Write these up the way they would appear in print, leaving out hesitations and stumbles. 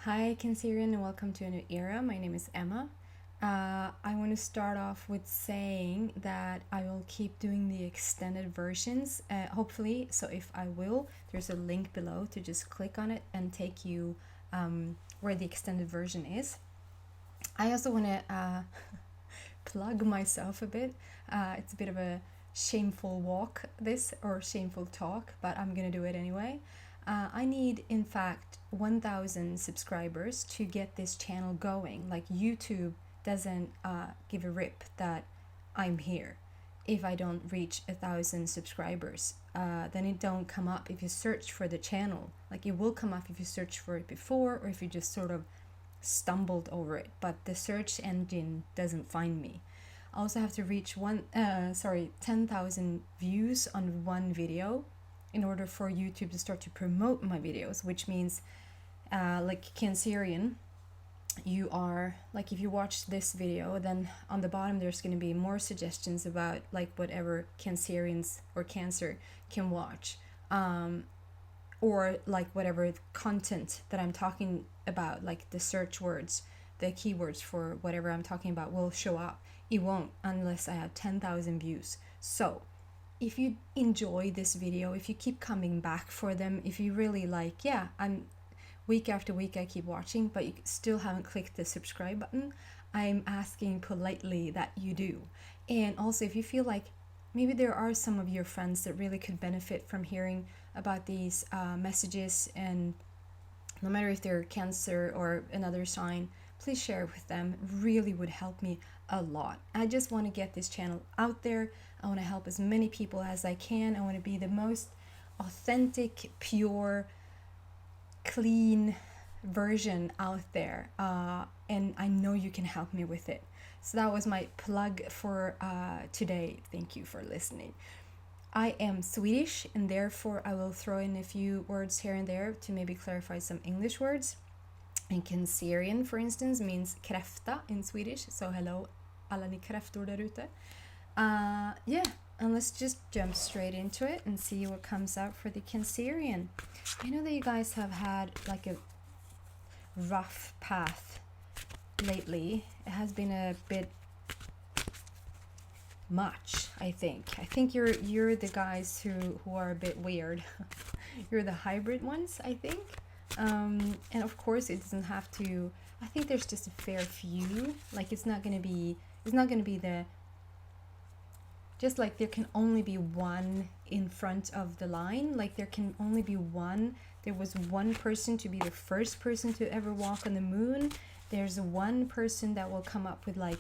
Hi, Cancerian, and welcome to a new era. My name is Emma. I want to start off with saying that I will keep doing the extended versions, hopefully. So, if I will, there's a link below to just click on it and take you where the extended version is. I also want to plug myself a bit. It's a bit of a shameful walk, this, or shameful talk, but I'm gonna do it anyway. I need, in fact, 1,000 subscribers to get this channel going. Like, YouTube doesn't give a rip that I'm here. If I don't reach 1,000 subscribers, then it don't come up if you search for the channel. Like, it will come up if you search for it before, or if you just sort of stumbled over it, but the search engine doesn't find me. I also have to reach 10,000 views on one video in order for YouTube to start to promote my videos, which means like Cancerian, you are like, if you watch this video, then on the bottom there's going to be more suggestions about like whatever Cancerians or Cancer can watch, or like whatever content that I'm talking about, like the search words, the keywords for whatever I'm talking about will show up. It won't unless I have 10,000 views. So if you enjoy this video, if you keep coming back for them, if you really like, yeah, I'm week after week I keep watching, but you still haven't clicked the subscribe button, I'm asking politely that you do. And also, if you feel like maybe there are some of your friends that really could benefit from hearing about these messages, and no matter if they're Cancer or another sign, please share it with them. It really would help me a lot. I just want to get this channel out there. I want to help as many people as I can. I want to be the most authentic, pure, clean version out there, and I know you can help me with it. So that was my plug for today. Thank you for listening. I am Swedish, and therefore I will throw in a few words here and there to maybe clarify some English words. And Cancerian, for instance, means kräfta in Swedish. So hello, alla ni kräftor där ute. Yeah, and let's just jump straight into it and see what comes out for the Cancerian. I know that you guys have had like a rough path lately. It has been a bit much, I think you're the guys who are a bit weird. You're the hybrid ones, I think. And of course it doesn't have to, I think there's just a fair few. Like, it's not gonna be the, just like there can only be one in front of the line, like there can only be one. There was one person to be the first person to ever walk on the moon. There's one person that will come up with like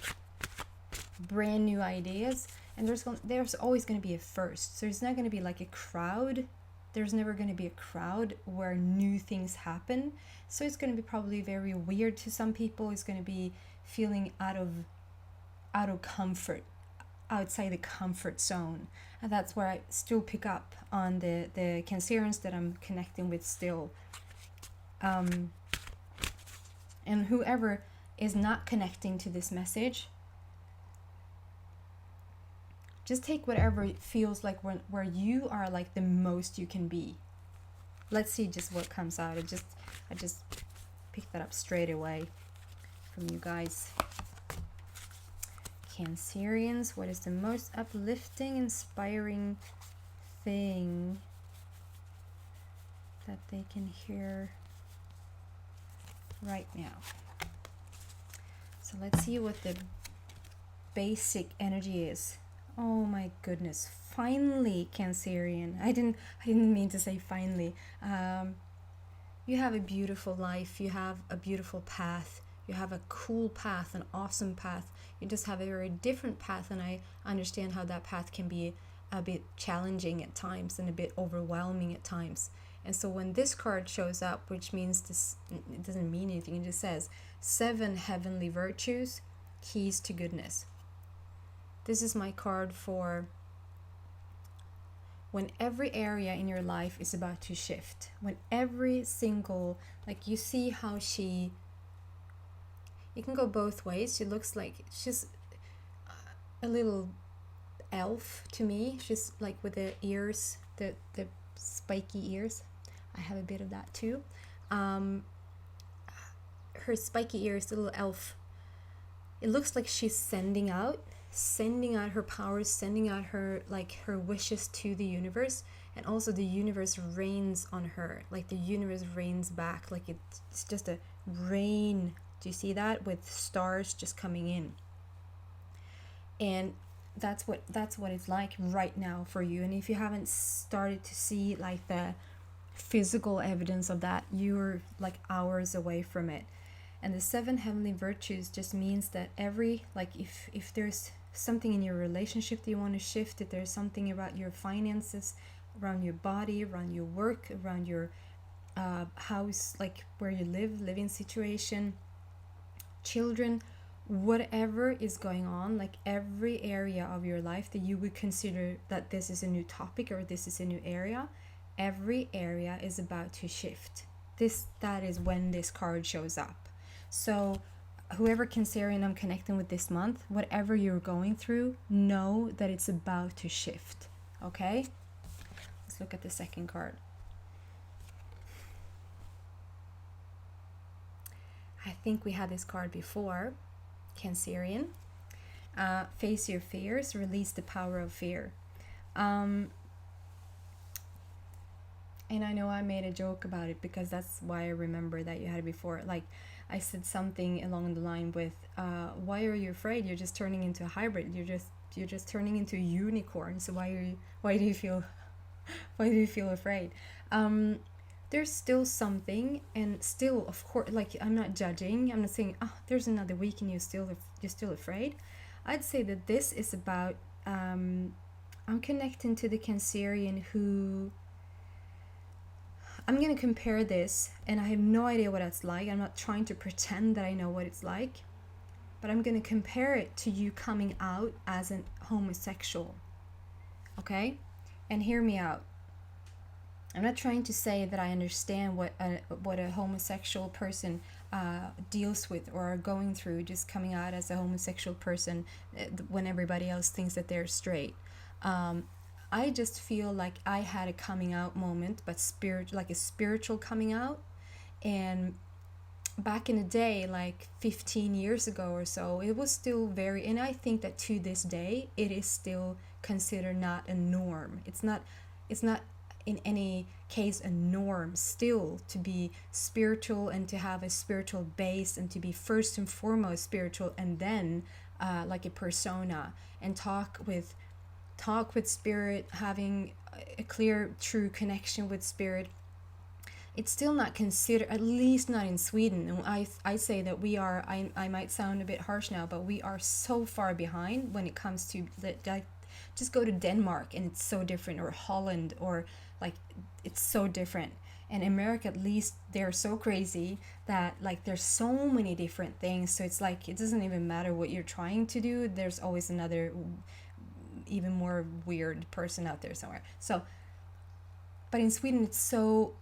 brand new ideas, and there's always going to be a first. So it's not going to be like a crowd. There's never going to be a crowd where new things happen. So it's going to be probably very weird to some people. It's going to be feeling out of comfort, outside the comfort zone. And that's where I still pick up on the Cancerians that I'm connecting with still. And whoever is not connecting to this message, just take whatever it feels like where you are like the most you can be. Let's see just what comes out. I just picked that up straight away from you guys. Cancerians, what is the most uplifting, inspiring thing that they can hear right now? So let's see what the basic energy is. Oh my goodness, finally, Cancerian. I didn't mean to say finally. You have a beautiful life, you have a beautiful path, you have a cool path, an awesome path. You just have a very different path, and I understand how that path can be a bit challenging at times and a bit overwhelming at times. And so when this card shows up, which means this, it doesn't mean anything, it just says 7 heavenly virtues, keys to goodness. This is my card for when every area in your life is about to shift. When every single, like, you see how it can go both ways. She looks like she's a little elf to me. She's like with the ears, the spiky ears. I have a bit of that too. her spiky ears, the little elf, it looks like she's sending out her powers, sending out her, like, her wishes to the universe. And also the universe rains on her, like the universe rains back, like it's just a rain. Do you see that, with stars just coming in? And that's what it's like right now for you. And if you haven't started to see like the physical evidence of that, you're like hours away from it. And the 7 heavenly virtues just means that every, like, if there's something in your relationship that you want to shift, if there's something about your finances, around your body, around your work, around your house, like where you live, living situation, children, whatever is going on, like every area of your life that you would consider that this is a new topic or this is a new area, every area is about to shift. That is when this card shows up. So whoever Cancerian I'm connecting with this month, whatever you're going through, know that it's about to shift. Okay? Let's look at the second card. I think we had this card before. Cancerian. Face your fears, release the power of fear. And I know I made a joke about it because that's why I remember that you had it before. Like, I said something along the line with, why are you afraid? You're just turning into a hybrid. You're just turning into a unicorn. So why do you feel afraid? There's still something, and still, of course, like, I'm not judging. I'm not saying, there's another week and you're still afraid. I'd say that this is about, I'm connecting to the Cancerian who, I'm going to compare this, and I have no idea what that's like. I'm not trying to pretend that I know what it's like, but I'm going to compare it to you coming out as an homosexual. Okay? And hear me out. I'm not trying to say that I understand what a homosexual person deals with or are going through, just coming out as a homosexual person when everybody else thinks that they're straight. I just feel like I had a coming out moment, but like a spiritual coming out. And back in the day, like 15 years ago or so, it was still very, and I think that to this day, it is still considered not a norm. It's not in any case a norm still to be spiritual and to have a spiritual base and to be first and foremost spiritual, and then like a persona, and talk with spirit, having a clear, true connection with spirit. It's still not considered, at least not in Sweden. And I say that we are, I might sound a bit harsh now, but we are so far behind when it comes to, like, just go to Denmark and it's so different, or Holland, or like, it's so different. And America, at least, they're so crazy that, like, there's so many different things. So it's like, it doesn't even matter what you're trying to do. There's always another even more weird person out there somewhere. So, but in Sweden, it's so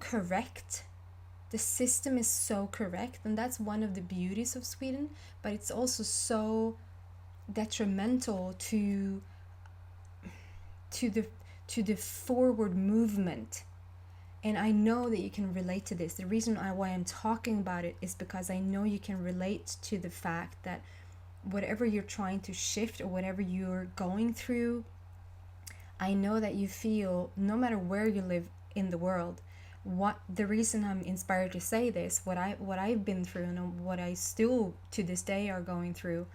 correct. The system is so correct, and that's one of the beauties of Sweden. But it's also so detrimental to the forward movement. And I know that you can relate to this. The reason why I'm talking about it is because I know you can relate to the fact that whatever you're trying to shift or whatever you're going through, I know that you feel, no matter where you live in the world, what the reason I'm inspired to say this, what I've been through and what I still to this day are going through,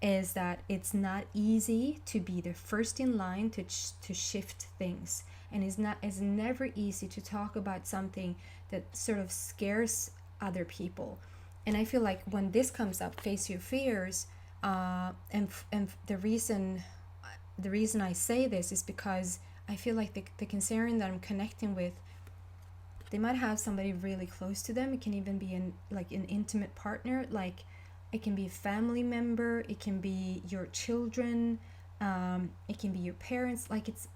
is that it's not easy to be the first in line to shift things, and it's never easy to talk about something that sort of scares other people. And I feel like when this comes up, face your fears, and the reason I say this is because I feel like the Cancerian that I'm connecting with, they might have somebody really close to them. It can even be an intimate partner, like it can be a family member, it can be your children, it can be your parents. Like it's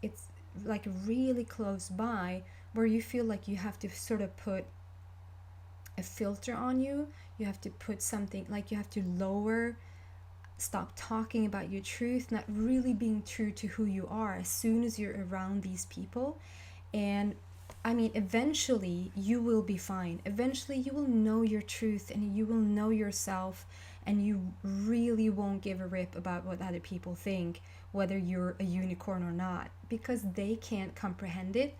like really close by, where you feel like you have to sort of put a filter on you. You have to put something, like you have to stop talking about your truth, not really being true to who you are as soon as you're around these people. And I mean, eventually you will be fine. Eventually you will know your truth and you will know yourself, and you really won't give a rip about what other people think, whether you're a unicorn or not, because they can't comprehend it.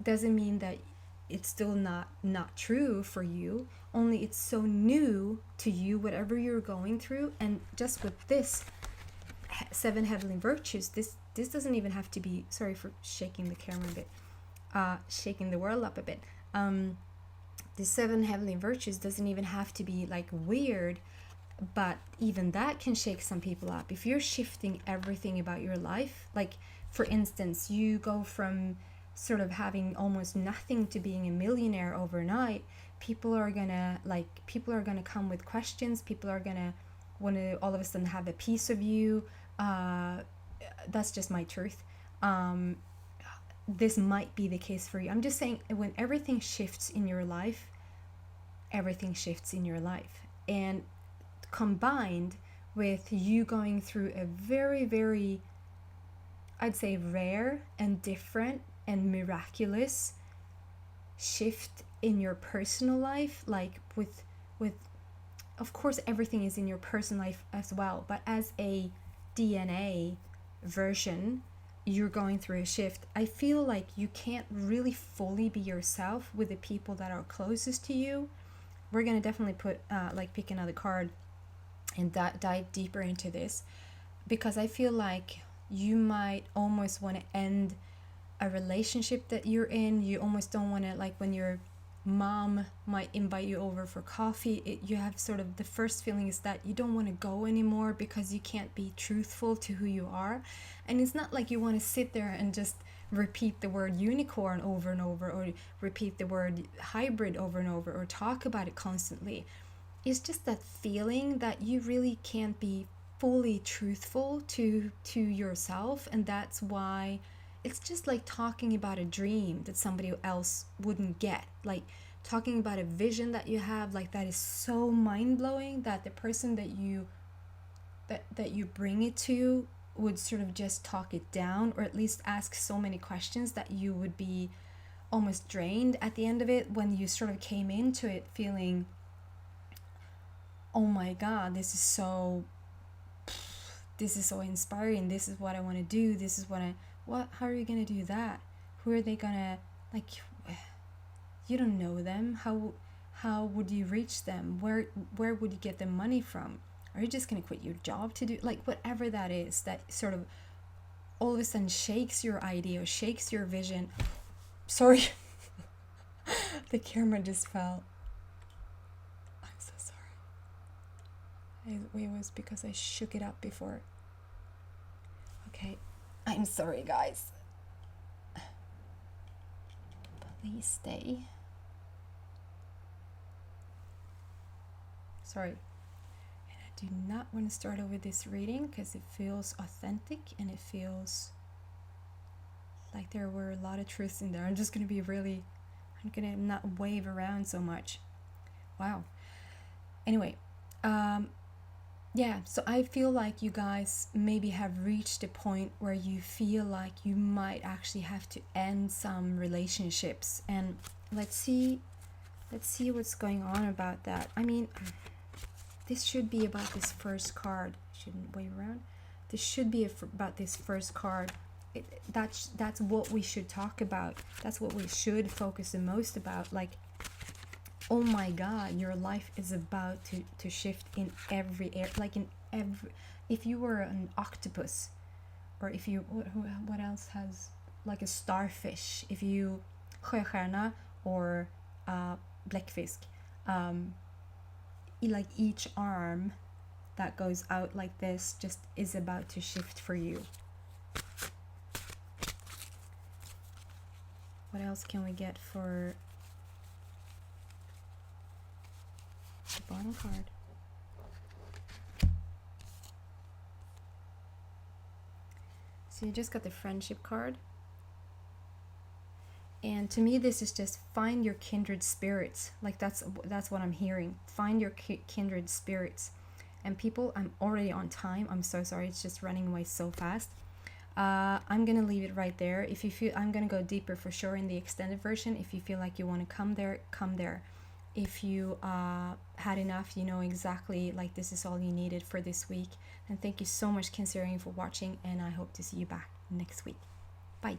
Doesn't mean that it's still not true for you, only it's so new to you, whatever you're going through. And just with this seven heavenly virtues, this doesn't even have to be, sorry for shaking the camera a bit, shaking the world up a bit. The seven heavenly virtues doesn't even have to be like weird, but even that can shake some people up. If you're shifting everything about your life, like for instance, you go from sort of having almost nothing to being a millionaire overnight, people are gonna come with questions. People are gonna want to all of a sudden have a piece of you. That's just my truth. This might be the case for you. I'm just saying, when everything shifts in your life, everything shifts in your life. And combined with you going through a very, very, I'd say, rare and different and miraculous shift in your personal life, like with of course everything is in your personal life as well, but as a DNA version, you're going through a shift. I feel like you can't really fully be yourself with the people that are closest to you. We're gonna definitely pick another card and dive deeper into this, because I feel like you might almost want to end a relationship that you're in. You almost don't want to, like when your mom might invite you over for coffee, you have sort of the first feeling is that you don't want to go anymore because you can't be truthful to who you are. And it's not like you want to sit there and just repeat the word unicorn over and over, or repeat the word hybrid over and over, or talk about it constantly. It's just that feeling that you really can't be fully truthful to yourself. And that's why it's just like talking about a dream that somebody else wouldn't get, like talking about a vision that you have, like that is so mind-blowing that the person that you bring it to would sort of just talk it down, or at least ask so many questions that you would be almost drained at the end of it, when you sort of came into it feeling, oh my god, this is so inspiring, this is what I want to do, this is how are you gonna do that? Who are they gonna, like, you don't know them, how would you reach them? Where would you get the money from? Are you just gonna quit your job to do, like, whatever that is, that sort of all of a sudden shakes your idea, shakes your vision. Sorry. The camera just fell. I'm so sorry. It was because I shook it up before. Okay, I'm sorry, guys. Please stay. Sorry. And I do not want to start over this reading because it feels authentic and it feels like there were a lot of truths in there. I'm gonna not wave around so much. Wow. Anyway, yeah, so I feel like you guys maybe have reached a point where you feel like you might actually have to end some relationships. And let's see what's going on about that. I mean, this should be about this first card. Shouldn't wave around. This should be about this first card. That's what we should talk about. That's what we should focus the most about. Like, oh my god, your life is about to shift in every area, like in every, if you were an octopus, or if you, what else has, like a starfish, if you, sjöstjärna or bläckfisk, like each arm that goes out like this just is about to shift for you. What else can we get for the bottom card? So you just got the friendship card. And to me, this is just find your kindred spirits. Like that's what I'm hearing. Find your kindred spirits. And people, I'm already on time. I'm so sorry. It's just running away so fast. I'm gonna leave it right there. If you feel, I'm gonna go deeper for sure in the extended version. If you feel like you want to come there, come there. If you had enough, you know exactly, like this is all you needed for this week. And thank you so much, Cancerian, for watching, and I hope to see you back next week. Bye.